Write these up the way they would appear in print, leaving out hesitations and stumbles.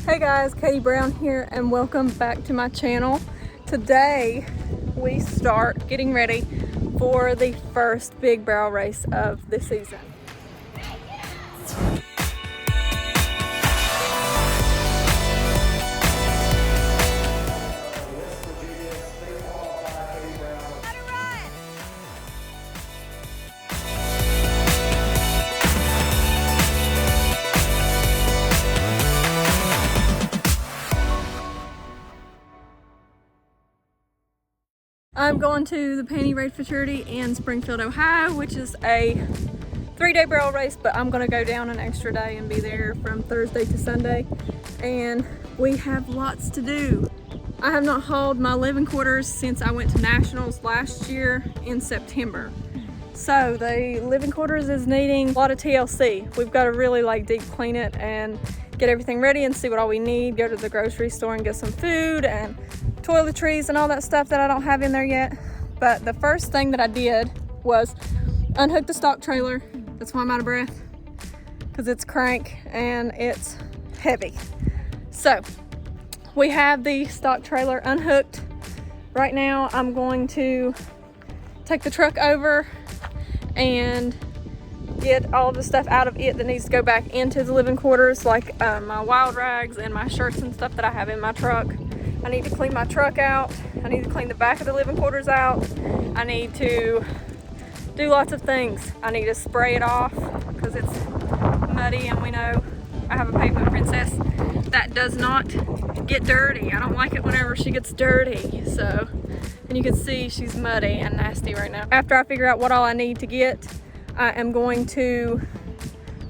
Hey guys, Katie Brown here and welcome back to my channel. Today we start getting ready for the first big barrel race of the season. I'm going to the Panty Raid Futurity in Springfield, Ohio, which is a 3-day barrel race, but I'm gonna go down an extra day and be there from Thursday to Sunday. And we have lots to do. I have not hauled my living quarters since I went to nationals last year in September. So the living quarters is needing a lot of TLC. We've got to really deep clean it and get everything ready and see what all we need. Go to the grocery store and get some food and toiletries and all that stuff that I don't have in there yet. But the first thing that I did was unhook the stock trailer. That's why I'm out of breath, because it's crank and it's heavy. So we have the stock trailer unhooked. Right now I'm going to take the truck over and get all of the stuff out of it that needs to go back into the living quarters, like my wild rags and my shirts and stuff that I have in my truck. I need to clean my truck out. I need to clean the back of the living quarters out. I need to do lots of things. I need to spray it off because it's muddy, and we know I have a pavement princess that does not get dirty. I don't like it whenever she gets dirty. So, and you can see she's muddy and nasty right now. After I figure out what all I need to get, I am going to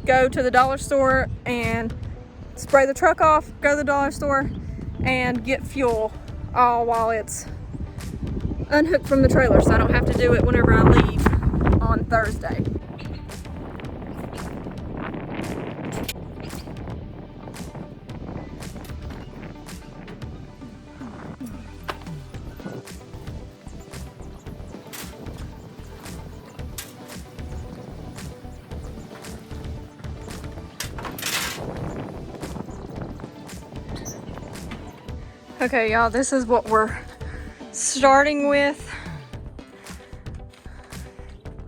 go to the dollar store and spray the truck off, go to the dollar store and get fuel, all while it's unhooked from the trailer, so I don't have to do it whenever I leave on Thursday. Okay, y'all, this is what we're starting with.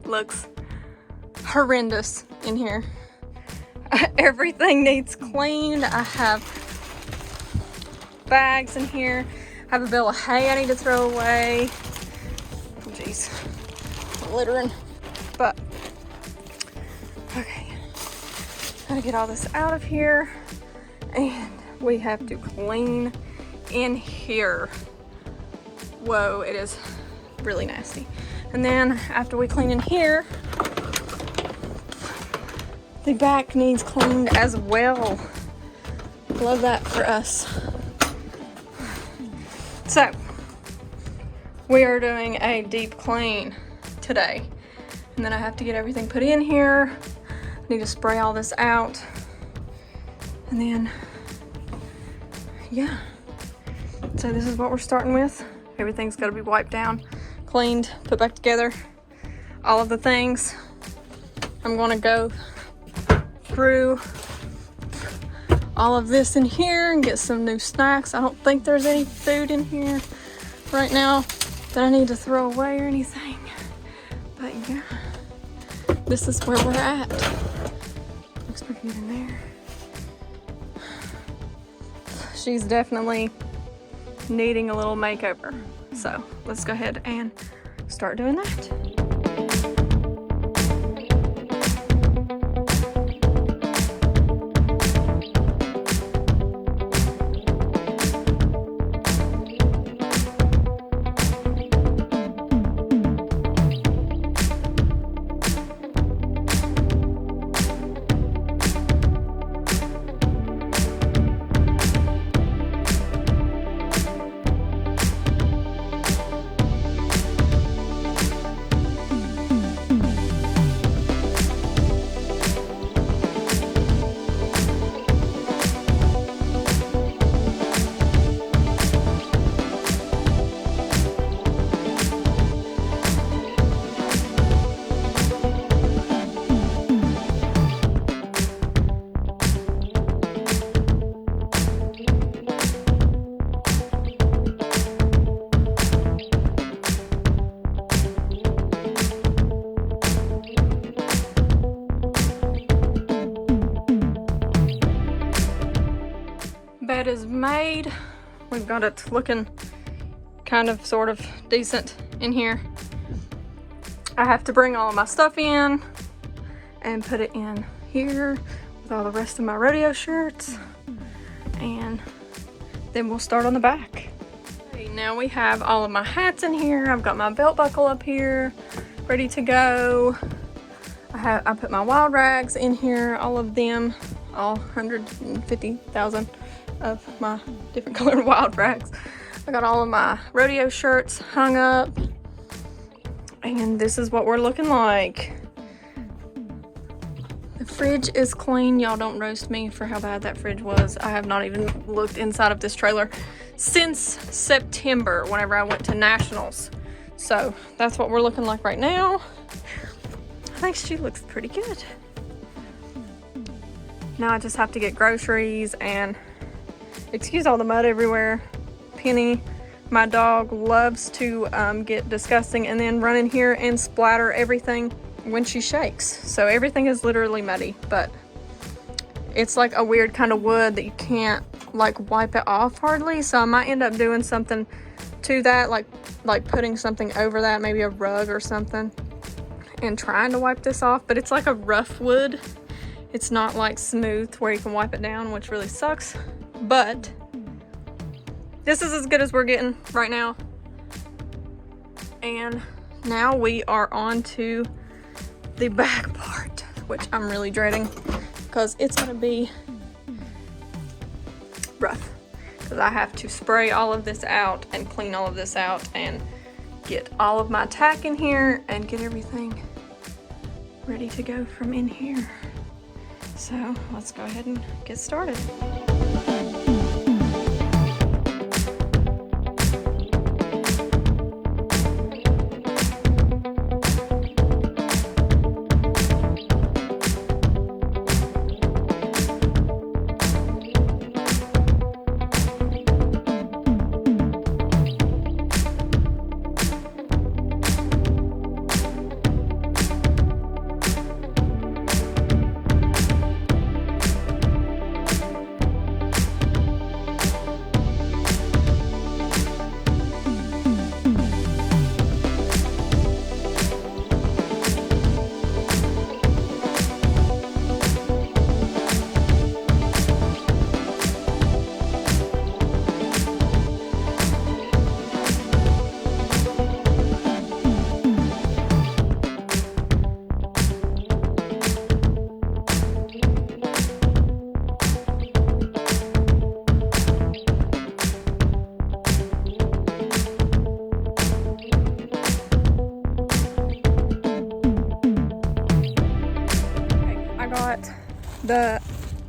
Looks horrendous in here. Everything needs cleaned. I have bags in here. I have a bale of hay I need to throw away. Jeez, littering. But, okay. Gotta get all this out of here. And we have to clean in here. Whoa, it is really nasty. And then after we clean in here, the back needs cleaned as well. Love that for us. So we are doing a deep clean today, and then I have to get everything put in here. I need to spray all this out, and then yeah. So this is what we're starting with. Everything's got to be wiped down, cleaned, put back together, all of the things. I'm going to go through all of this in here and get some new snacks. I don't think there's any food in here right now that I need to throw away or anything. But yeah, this is where we're at. Looks pretty good in there. She's definitely needing a little makeover. So let's go ahead and start doing that. Bed is made. We've got it looking kind of sort of decent in here. I have to bring all of my stuff in and put it in here with all the rest of my rodeo shirts, and then we'll start on the back. Okay, now we have all of my hats in here. I've got my belt buckle up here ready to go. I put my wild rags in here, all of them, all 150,000 of my different colored wild rags. I got all of my rodeo shirts hung up, and this is what we're looking like. The fridge is clean. Y'all don't roast me for how bad that fridge was. I have not even looked inside of this trailer since September, whenever I went to nationals. So that's what we're looking like right now. I think she looks pretty good. Now I just have to get groceries, and excuse all the mud everywhere. Penny, my dog, loves to get disgusting and then run in here and splatter everything when she shakes. So everything is literally muddy, but it's like a weird kind of wood that you can't like wipe it off hardly. So I might end up doing something to that, like putting something over that, maybe a rug or something, and trying to wipe this off. But it's like a rough wood. It's not like smooth where you can wipe it down, which really sucks. But this is as good as we're getting right now. And now we are on to the back part, which I'm really dreading because it's gonna be rough, because I have to spray all of this out and clean all of this out and get all of my tack in here and get everything ready to go from in here. So let's go ahead and get started.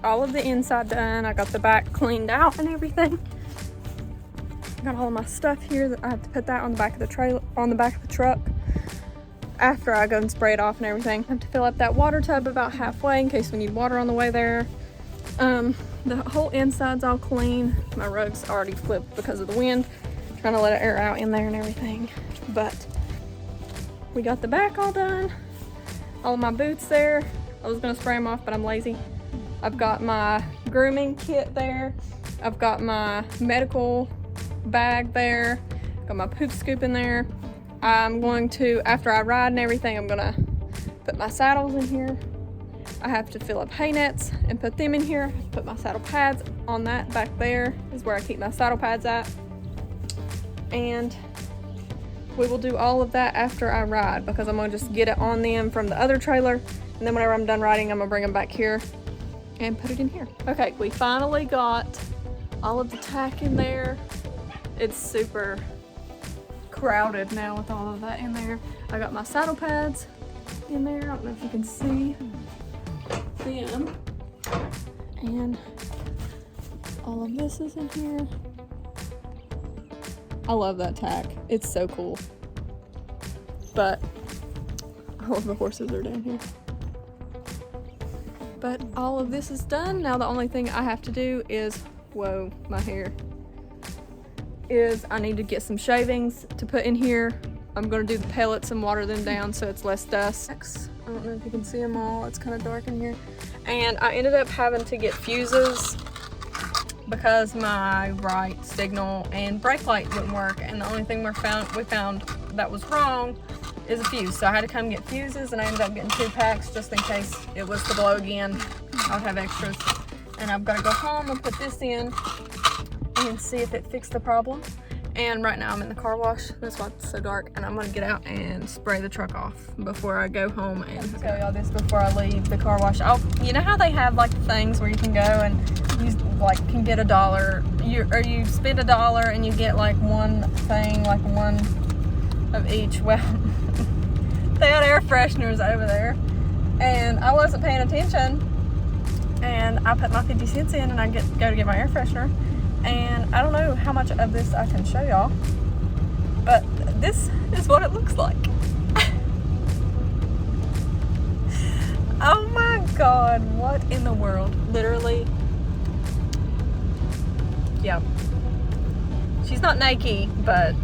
All of the inside done. I got the back cleaned out and everything. Got all of my stuff here that I have to put that on the back of the trailer, on the back of the truck, after I go and spray it off and everything. I have to fill up that water tub about halfway in case we need water on the way there. The whole inside's all clean. My rug's already flipped because of the wind, trying to let it air out in there and everything. But we got the back all done. All of my boots there. I was gonna spray them off, but I'm lazy. I've got my grooming kit there. I've got my medical bag there. Got my poop scoop in there. I'm going to, after I ride and everything, I'm gonna put my saddles in here. I have to fill up hay nets and put them in here. Put my saddle pads on that back there is where I keep my saddle pads at. And we will do all of that after I ride, because I'm gonna just get it on them from the other trailer. And then whenever I'm done riding, I'm gonna bring them back here and put it in here. Okay, we finally got all of the tack in there. It's super crowded now with all of that in there. I got my saddle pads in there. I don't know if you can see them. And all of this is in here. I love that tack. It's so cool. But all of the horses are down here. But all of this is done. Now the only thing I have to do is, whoa, my hair, is I need to get some shavings to put in here. I'm gonna do the pellets and water them down so it's less dust. I don't know if you can see them all. It's kind of dark in here. And I ended up having to get fuses because my right signal and brake light wouldn't work, and the only thing we found that was wrong is a fuse. So I had to come get fuses, and I ended up getting 2 packs just in case it was to blow again. I would have extras. And I've got to go home and put this in and see if it fixed the problem. And right now I'm in the car wash. That's why it's so dark. And I'm gonna get out and spray the truck off before I go home. And I'll tell y'all this before I leave the car wash. You know how they have like things where you can go and you like can get $1, or you spend $1 and you get like one thing, like one of each. Well, they had air fresheners over there, and I wasn't paying attention. And I put my 50 cents in, and I go to get my air freshener. And I don't know how much of this I can show y'all, but this is what it looks like. Oh my God, what in the world? Literally, yeah. She's not naked, but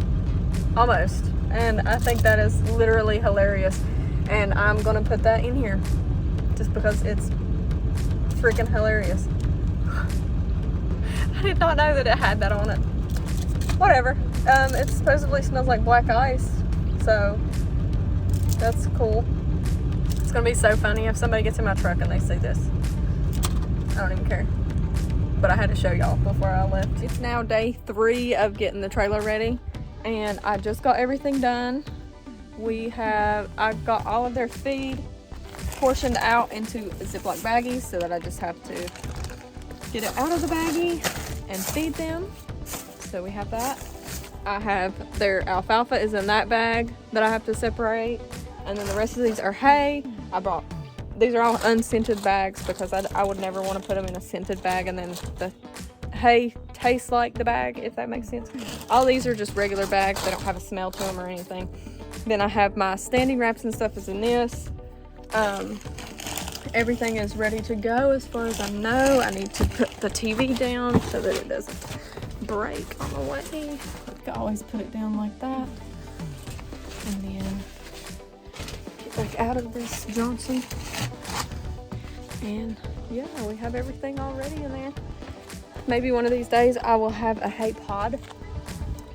almost. And I think that is literally hilarious. And I'm gonna put that in here just because it's freaking hilarious. I did not know that it had that on it. Whatever. It supposedly smells like black ice, so that's cool. It's gonna be so funny if somebody gets in my truck and they see this. I don't even care. But I had to show y'all before I left. It's now day 3 of getting the trailer ready, and I just got everything done. I got all of their feed portioned out into Ziploc baggies so that I just have to get it out of the baggie and feed them. So we have that. I have their alfalfa is in that bag that I have to separate, and then the rest of these are hay. These are all unscented bags because I would never want to put them in a scented bag and then the hay tastes like the bag, if that makes sense. All these are just regular bags. They don't have a smell to them or anything. Then I have my standing wraps and stuff is in this. Everything is ready to go as far as I know. I need to put the TV down so that it doesn't break on the way. I always put it down like that. And then get back out of this Johnson. And yeah, we have everything already in there. Maybe one of these days I will have a hay pod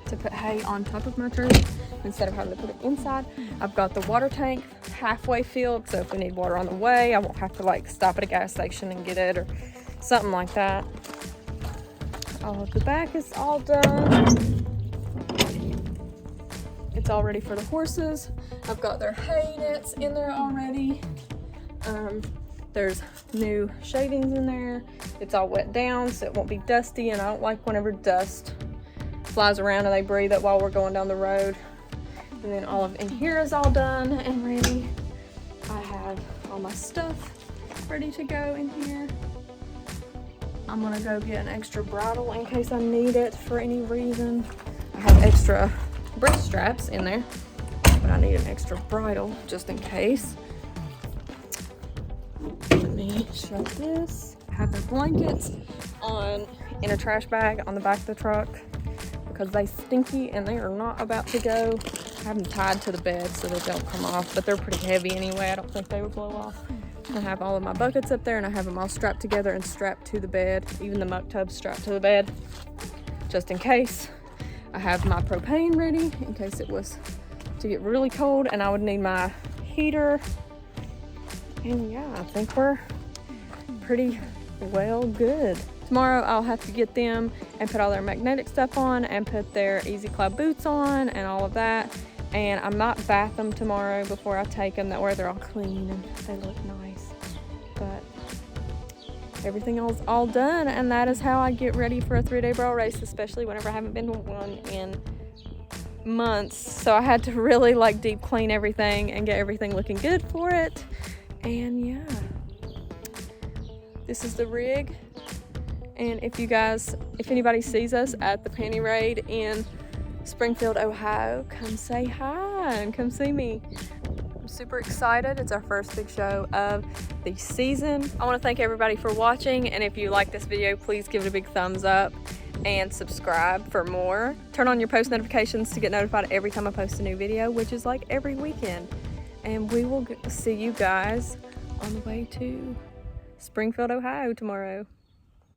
to put hay on top of my trailer instead of having to put it inside. I've got the water tank halfway filled, so if we need water on the way, I won't have to like stop at a gas station and get it or something like that. All of the back is all done. It's all ready for the horses. I've got their hay nets in there already. There's new shavings in there. It's all wet down so it won't be dusty, and I don't like whenever dust flies around and they breathe it while we're going down the road. And then all of in here is all done and ready. I have all my stuff ready to go in here. I'm gonna go get an extra bridle in case I need it for any reason. I have extra breast straps in there, but I need an extra bridle just in case. Let me shut this. I have their blankets in a trash bag on the back of the truck because they stinky and they are not about to go. I have them tied to the bed so they don't come off, but they're pretty heavy anyway. I don't think they would blow off. I have all of my buckets up there, and I have them all strapped together and strapped to the bed, even the muck tub strapped to the bed, just in case. I have my propane ready in case it was to get really cold, and I would need my heater. And yeah, I think we're pretty well good. Tomorrow I'll have to get them and put all their magnetic stuff on and put their Easy Cloud boots on and all of that. And I might bath them tomorrow before I take them. That way they're all clean and they look nice. But everything else all done, and that is how I get ready for a 3-day barrel race, especially whenever I haven't been to one in months. So I had to really like deep clean everything and get everything looking good for it. And yeah, this is the rig. And if anybody sees us at the Panty Raid in Springfield, Ohio, come say hi and come see me. I'm super excited. It's our first big show of the season. I want to thank everybody for watching, and if you like this video, please give it a big thumbs up and subscribe for more. Turn on your post notifications to get notified every time I post a new video, which is like every weekend. And we will see you guys on the way to Springfield, Ohio tomorrow.